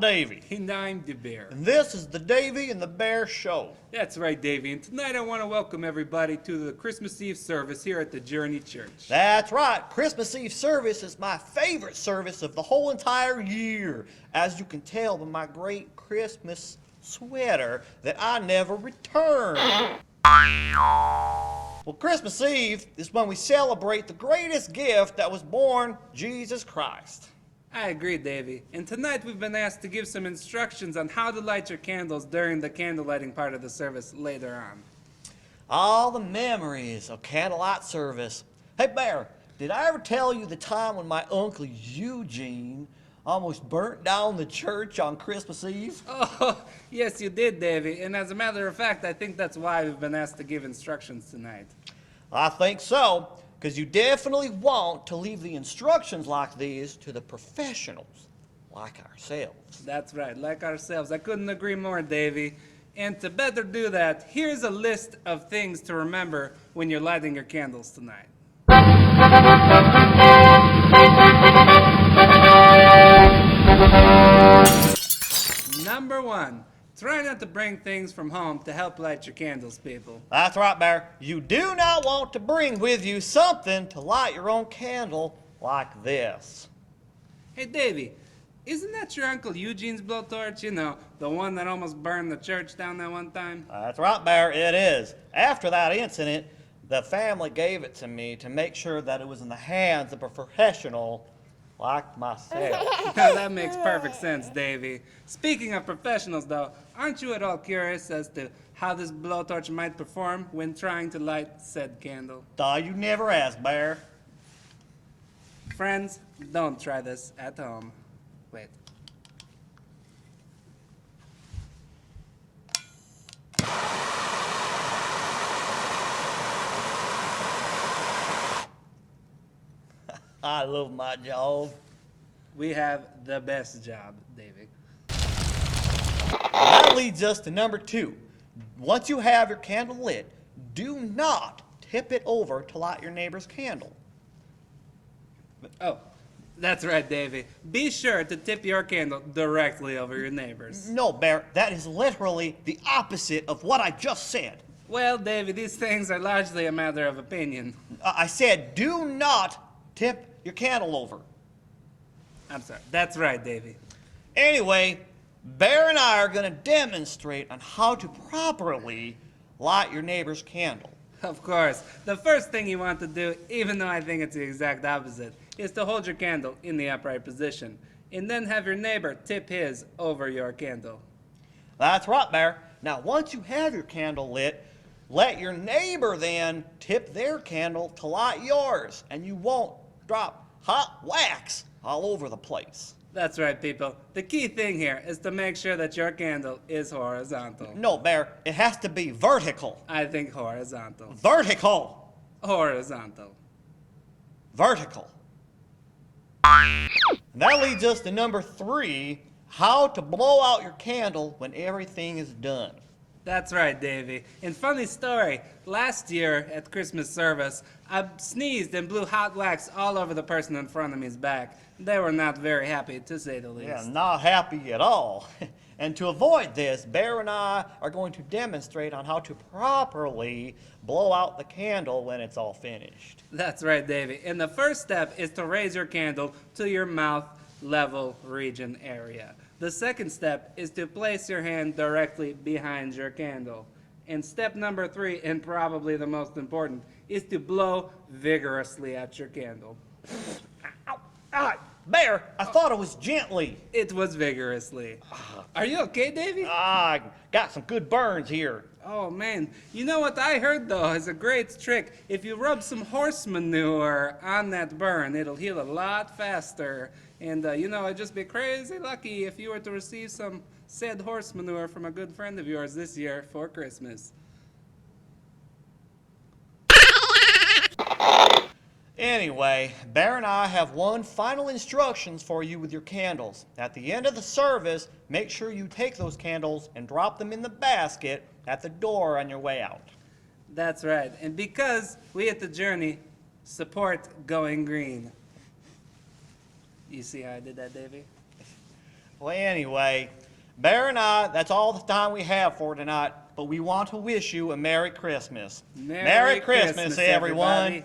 Davey. And I'm the Bear. And this is the Davey and the Bear Show. That's right, Davey. And tonight I want to welcome everybody to the Christmas Eve service here at the Journey Church. That's right. Christmas Eve service is my favorite service of the whole entire year. As you can tell by my great Christmas sweater that I never returned. Well, Christmas Eve is when we celebrate the greatest gift that was born, Jesus Christ. I agree, Davey. And tonight we've been asked to give some instructions on how to light your candles during the candle lighting part of the service later on. All the memories of candlelight service. Hey, Bear, did I ever tell you the time when my Uncle Eugene almost burnt down the church on Christmas Eve? Oh, yes, you did, Davey. And as a matter of fact, I think that's why we've been asked to give instructions tonight. I think so, because you definitely want to leave the instructions like these to the professionals like ourselves. That's right, like ourselves. I couldn't agree more, Davey. And to better do that, here's a list of things to remember when you're lighting your candles tonight. Number 1, try not to bring things from home to help light your candles, people. That's right, Bear. You do not want to bring with you something to light your own candle like this. Hey, Davey, isn't that your Uncle Eugene's blowtorch? You know, the one that almost burned the church down that one time? That's right, Bear, it is. After that incident, the family gave it to me to make sure that it was in the hands of a professional like myself. Now, that makes perfect sense, Davey. Speaking of professionals, though, aren't you at all curious as to how this blowtorch might perform when trying to light said candle? You never asked, Bear. Friends, don't try this at home. Wait. I love my job. We have the best job, Davey. That leads us to number 2. Once you have your candle lit, do not tip it over to light your neighbor's candle. Oh, that's right, Davey. Be sure to tip your candle directly over your neighbor's. No, Bear, that is literally the opposite of what I just said. Well, Davey, these things are largely a matter of opinion. I said do not tip your candle over. I'm sorry. That's right, Davey. Anyway, Bear and I are going to demonstrate on how to properly light your neighbor's candle. Of course. The first thing you want to do, even though I think it's the exact opposite, is to hold your candle in the upright position, and then have your neighbor tip his over your candle. That's right, Bear. Now, once you have your candle lit, let your neighbor then tip their candle to light yours, and you won't drop hot wax all over the place. That's right, people. The key thing here is to make sure that your candle is horizontal. No, Bear, it has to be vertical. I think horizontal. Vertical. Horizontal. Vertical. And that leads us to number 3, how to blow out your candle when everything is done. That's right, Davey. And funny story, last year at Christmas service, I sneezed and blew hot wax all over the person in front of me's back. They were not very happy, to say the least. Yeah, not happy at all. And to avoid this, Bear and I are going to demonstrate on how to properly blow out the candle when it's all finished. That's right, Davey. And the first step is to raise your candle to your mouth level region area. The second step is to place your hand directly behind your candle. And step number 3, and probably the most important, is to blow vigorously at your candle. Ow! Bear, I thought it was gently. It was vigorously. Are you okay, Davey? I got some good burns here. Oh man, you know what I heard though is a great trick. If you rub some horse manure on that burn, it'll heal a lot faster. And I'd just be crazy lucky if you were to receive some said horse manure from a good friend of yours this year for Christmas. Anyway, Bear and I have one final instructions for you with your candles. At the end of the service, make sure you take those candles and drop them in the basket at the door on your way out. That's right. And because we at The Journey support going green. You see how I did that, Davey? Well, anyway, Bear and I, that's all the time we have for tonight, but we want to wish you a Merry Christmas. Merry Christmas, everyone. everybody.